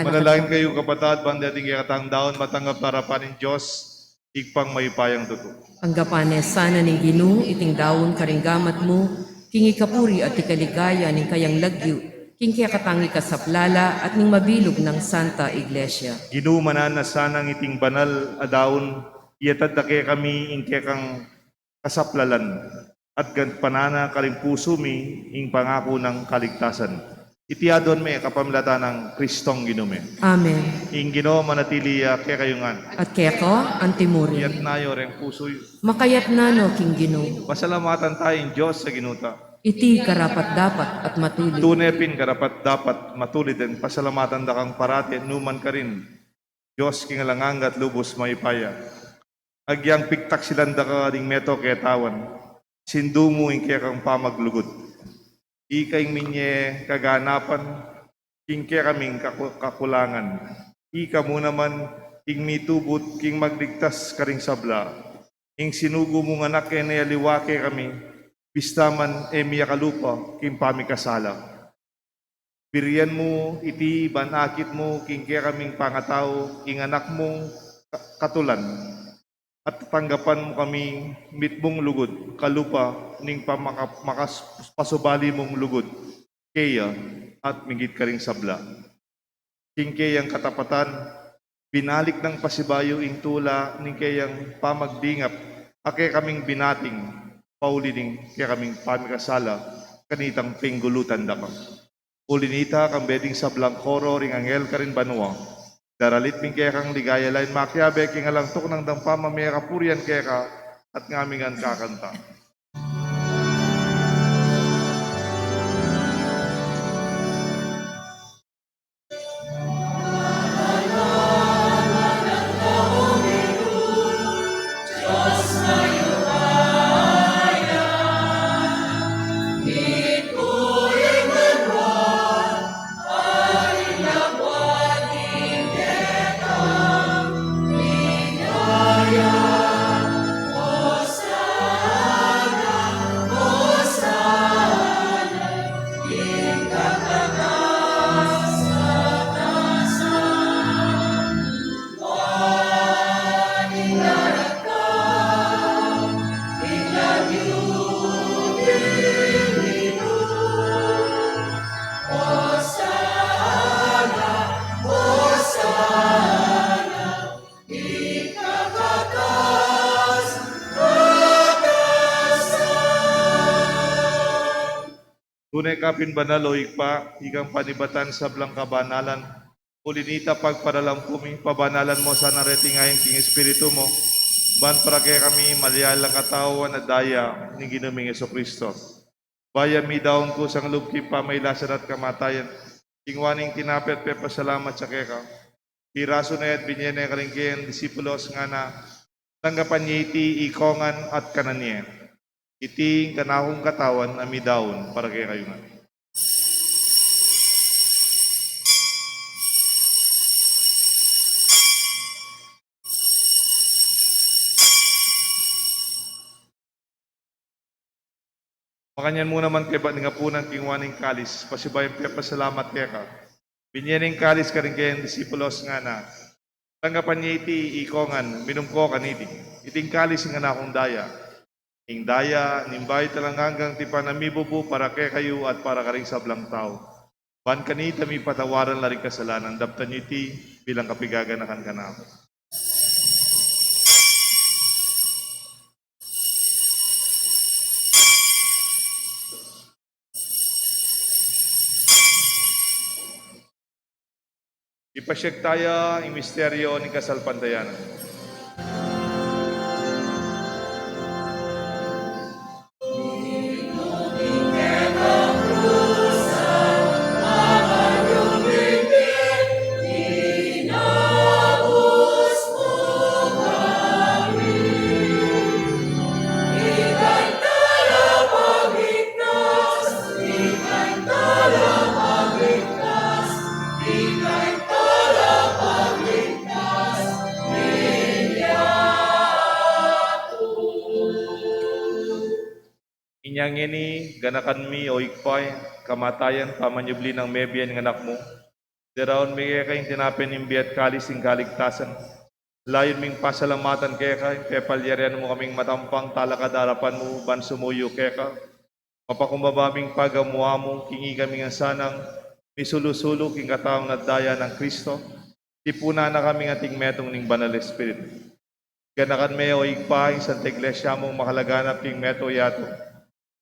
Manalangin kayo kapatad, bandating ikatang daon, matanggap harapan ng Diyos, igpang mayupayang tuto. Anggapane sana ning Ginoo iting dawon karinggamat mo, kingi kapuri at ikaligaya ning kayang lagyo, king kaya katangi kasaplala at ning mabilog ng Santa Iglesia. Ginumanan na sanang iting banal adaon, iyatad na kaya kami ing kaya kang kasaplalan, at panana karing puso mi ing pangako ng kaligtasan. Itiadon me kapamlata ng Kristong ginumi. Amen. Ing Ginoo manatili kaya kayungan. At kaya ko, antimurin. Iyat nayo ring puso. Makayat na no, king Ginoo. Pasalamatan tayong Diyos sa ginuta. Iti karapat dapat at matulid. Tunepin karapat dapat matulid din. Pasalamatan da kang parati numan ka rin. Diyos kingalangang at lubos maipaya. Agyang piktak silanda ka ring meto kaya tawan. Sindumo ing kaya kang pamaglugod. Ikaing minye kaganapan, king kaya kaming kakulangan. Ika mo naman, king mitubot, king magligtas karing sabla. Ing sinugo mong anak kaya nayaliwake kami, bistaman miya kalupa, king pamikasala. Biriyan mo, iti banakit mo, king kaya kaming pangatao, king anak mong katulan. At tanggapan mo kami mitmong lugod, kalupa, ning pasubali mong lugod, kaya at mingit ka ring sabla. King kayang katapatan, binalik ng pasibayo ing tula ning kayang pamagdingap, ake kaming binating, paulining kaya kaming pamikasala, kanitang pinggulutan dapang. Ulinita kang beding sa blangkoro ring angel ka rin banua. Daralit ming kaya kang ligaya lain makiabe, king alang tok ng dampama may kapurian kaya ka, at ngamingan kakanta. Tunay kapin banaloy pa, higang panibatan sa blang kabanalan. Ulinita pagparalang kumi, pabanalan mo sa naretingayin king espiritu mo. Ban para kaya kami malialang katawan na daya ni ginuming Kristo. Baya mi daon ko sang lubki pa may lasan at kamatayan. Kingwaning tinapet pe pasalamat sa keka. Piraso na yat binyene karingkiyan disipulos nga na tanggapan niya iti ikongan at kananiya. Iti kanahong katawan na midawon para kay kayo nga. Makanyan mo naman kay ba't nga punang kingwaning kalis, pasibayan kaya pasalamat kaya ka. Binyaning kalis ka rin kayang disipulos nga na, tanggapan niya iti ikongan, minumko ka niti. Iting kalis nga na akong daya. Ing daya, nimbay talang hanggang ti panamibubu para kay kayo at para karing sablang tao. Ban kanita mi patawaran lari kasalanan, daptan niyo iti bilang kapigaganakan ka na ako. Ipasyek tayo ang misteryo ni kasalpantayanan. Inyang ini, ganakan mi o ikpay, kamatayan, pamanyubli ng mebian ng anak mo. Diraon mi kaya kayong tinapin ng biyat kalis ng kaligtasan. Layon ming pasalamatan kaya kayong pepalyarian mo kaming matampang talakadarapan mo, ban sumuyo kaya ka. Mapakumbabaming pagamuha mo, kingi kami nga sanang misulusulo king kataong nadaya ng Kristo. Tipuna na kami ating metong ning banal espiritu. Ganakan mi o ikpay, Santa Iglesia mong makalaganap king meto yato.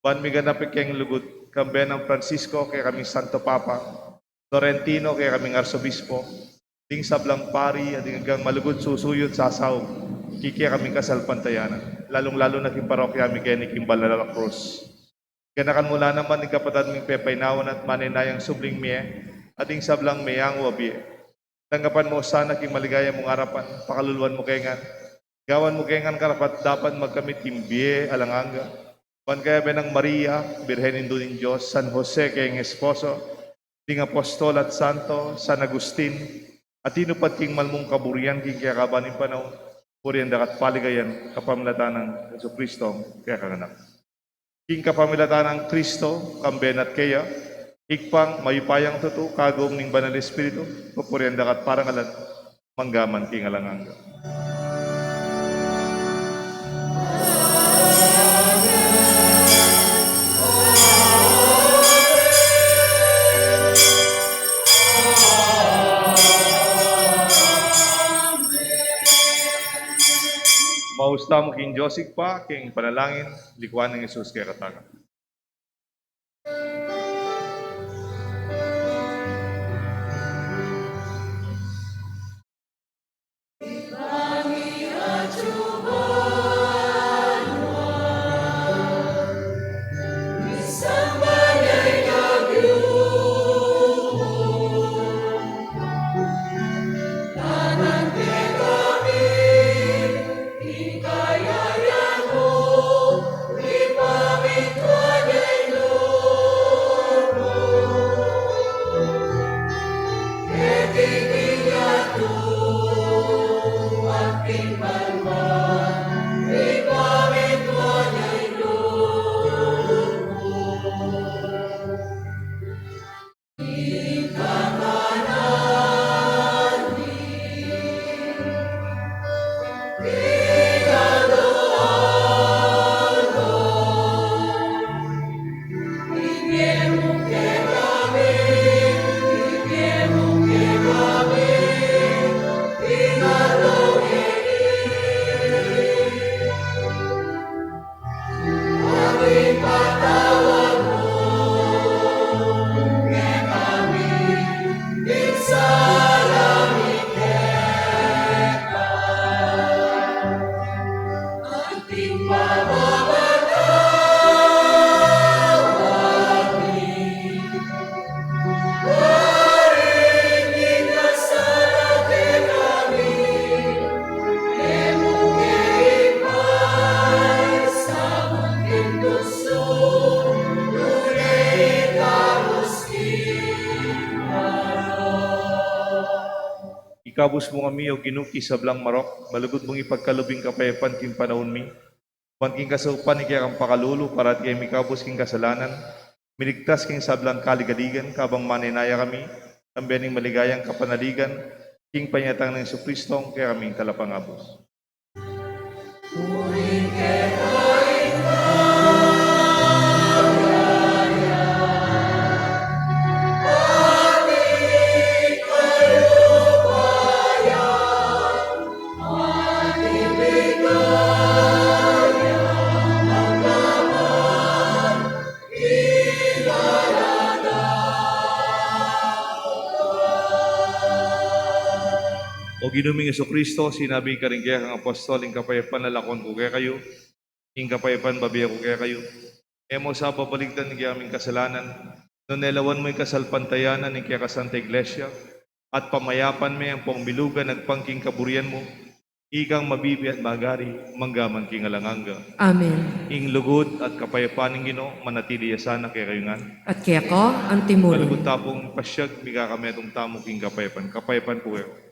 Ban mi ganap kayong lugut, kambe ng Francisco kay kaming Santo Papa, Florentino kay kaming Arsobispo, ding sablang pari at hanggang malugod susuyod sa asaw, kiki kaming kasalpantayanan, lalong-lalo na king parokya mi kay ni Kimbal na la Cruz. Ganakan mula naman ni kapatad ming pepaynawan at maninayang subling miye, ating sablang miyang wabiye. Tanggapan mo sana king maligaya mong harapan, pakaluluan mo kayangan, gawan mo kayangan karapat dapat magkamit kimbiye alanganga. Pan kaya benang Maria, Birhen Indunin Diyos, San Jose kayong esposo, ting apostol at santo, San Agustin, at inupat king malmong kaburian king kaya kabanin panahon, puriyan dakat paligayan, kapamilatan ng Yesu Kristo, kaya kanganak. King kapamilatan ng Kristo, kamben at kaya, ikpang mayupayang tuto, kagom ning banal espiritu, pupuriyan dakat parangalan, manggaman king alanganga. Mahusta mo king Joseph pa, king panalangin, likuan ng Jesus kaya katangan. Ikabus mo kami o ginuki sa blang marok, malugod mong ipagkalubing kapayapan king panahon mi. Juan king kasaupan ni kaya kang pakalulu, para at kaya mikabus king kasalanan. Miligtas king sablang kaligaligan, kabang maninaya kami, tambianing maligayang kapanaligan, king panyatang ng Jesucristo, kaya kaming talapangabos. O ginuming Jesucristo, sinabi ka rin kaya kang apostol, ing kapayapan lalakon ko kaya kayo, ing kapayapan babiya ko kaya kayo. Emo sa babaligtan ng aming kasalanan, no nelawan mo yung kasalpantayanan ng kaya kasanta iglesia, at pamayapan mo ang pangbilugan at pangking kaburian mo, ikang mabibi at magari, manggaman king alanganga. Amen. Ing lugod at kapayapaan ng Ginoo, manatili sana kaya kayo nga. At kaya ko ang timurin. Malugod tapong pasyag, miga kami itong tamo king kapayapan. Kapayapan ko kayo.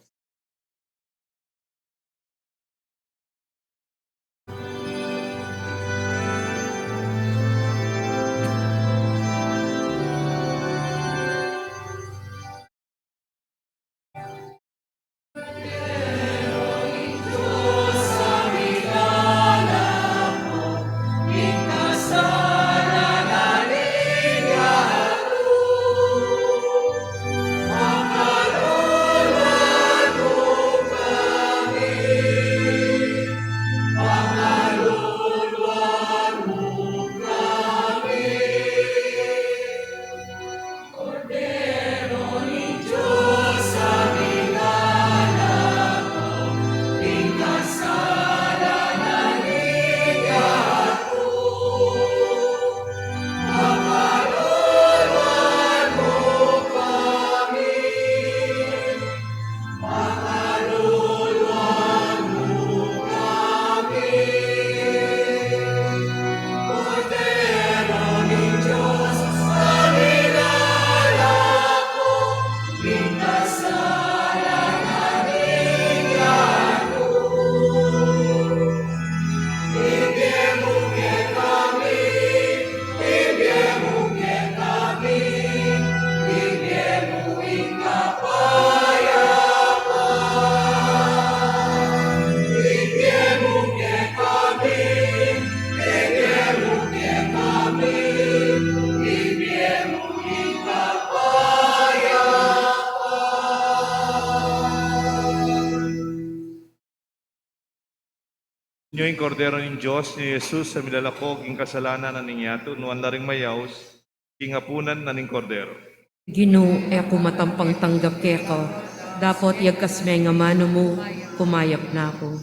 Inyo yung kordero ng Diyos ni Jesus sa milalakog yung kasalanan na ningyato, nuan na ring mayaws, kingapunan na ning kordero. Ginoo, ako matampang tanggap keko. Dapat yagkas may nga mano mo, kumayap na ako.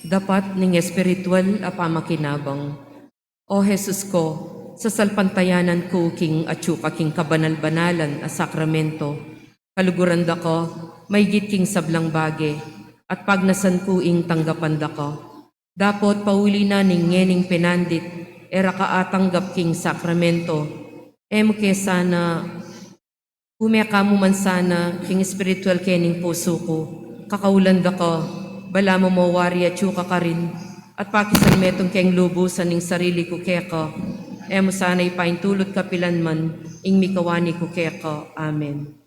Dapat ning espiritual apamakinabang. O Jesus ko, sa salpantayanan ko king atsuka king kabanal-banalan a sakramento, kaluguran da ko, may king sablang bage, at pagnasan ko ing tanggapan da ko. Dapot pauli na ning ngening penandit, era kaatanggap king sakramento, emo ke sana, humeka mo man sana king spiritual kening puso ko, kakaulan da ko, bala mo mawari at yuka ka rin, at pakisan metong keng lubusan ning sarili ko keka, emo sana'y paintulot kapilan man, ing mikawani ko keka. Amen.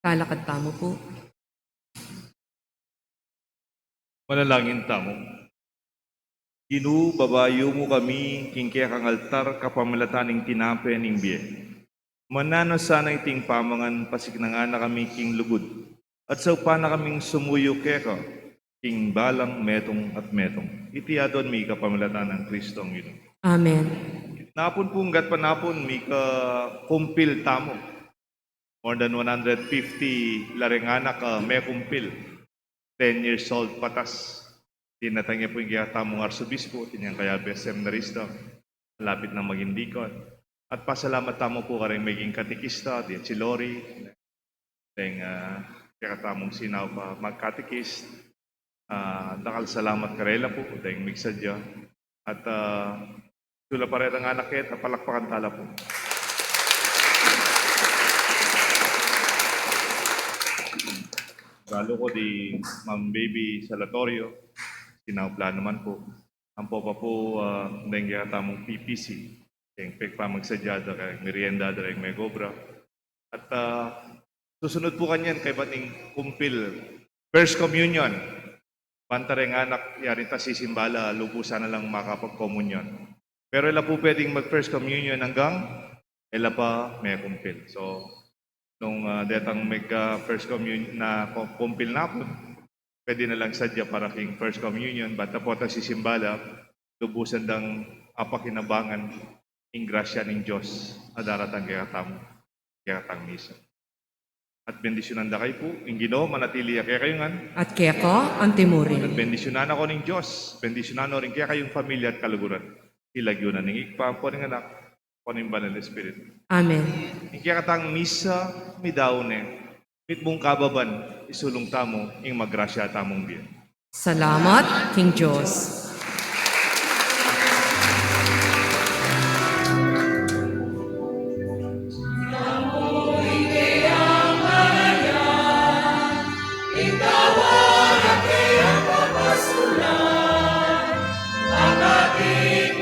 Talakad tamo po. Manalangin tamo. Ginoo, babayo mo kami, kingkaya kang altar, kapamalataning tinape ning biye. Manano sana iting pamangan, pasik na nga na kami king lugod. At sa upana kaming sumuyo keka, king balang metong at metong. Itiadon mi kapamalatan ng Kristo ang ino. Amen. Napon pong gat panapon, mi ka kumpil tamo. More than 150 larenganak may kumpil. 10 years old patas. Tinatangya po yung kaya tamong arsobispo, tinyang kaya seminarista, malapit na maging dikon. At pasalamat tamo po ka rin maging katikista, di si Lori, kaya tamong sinaw pa magkatikist. Nakal salamat karela po, dahil migsadya. At sula pa rin ang anak at palakpakan tala po. Lalo ko di Ma'am Baby Salatorio, sinawpla naman po. Ang po pa po, dahil kaya tamong PPC, yung pa magsadyada kay merienda dahil may gobra. At susunod po kanyan kay bating kumpil, First Communion. Pantareng anak, yari ta sisimbala, lubusan na lang makapag-communion. Pero ila po pwedeng mag-First Communion hanggang ila pa may kumpil. So, nung detang mag-First Communion na kumpil na po, pwede na lang sadya para king First Communion, bata po ta sisimbala, lubusan dang apakinabangan ing grasya ng Diyos na daratang kayatang misa. At bendisyonan da kayo po, ing Ginoo manatili kaya kayo ngan. At kaya ko, ang timurin. At bendisyonan ako ng Diyos, bendisyonan rin kaya kayong pamilya at kaluguran. Ilagyo na ng ikpa, po ng anak, po ng banal na Espiritu. Amen. Ing kaya katang misa, midaone, mit mong kababan, isulong tamo, ing magrasya tamong biyan. Salamat, King Diyos. Ang ating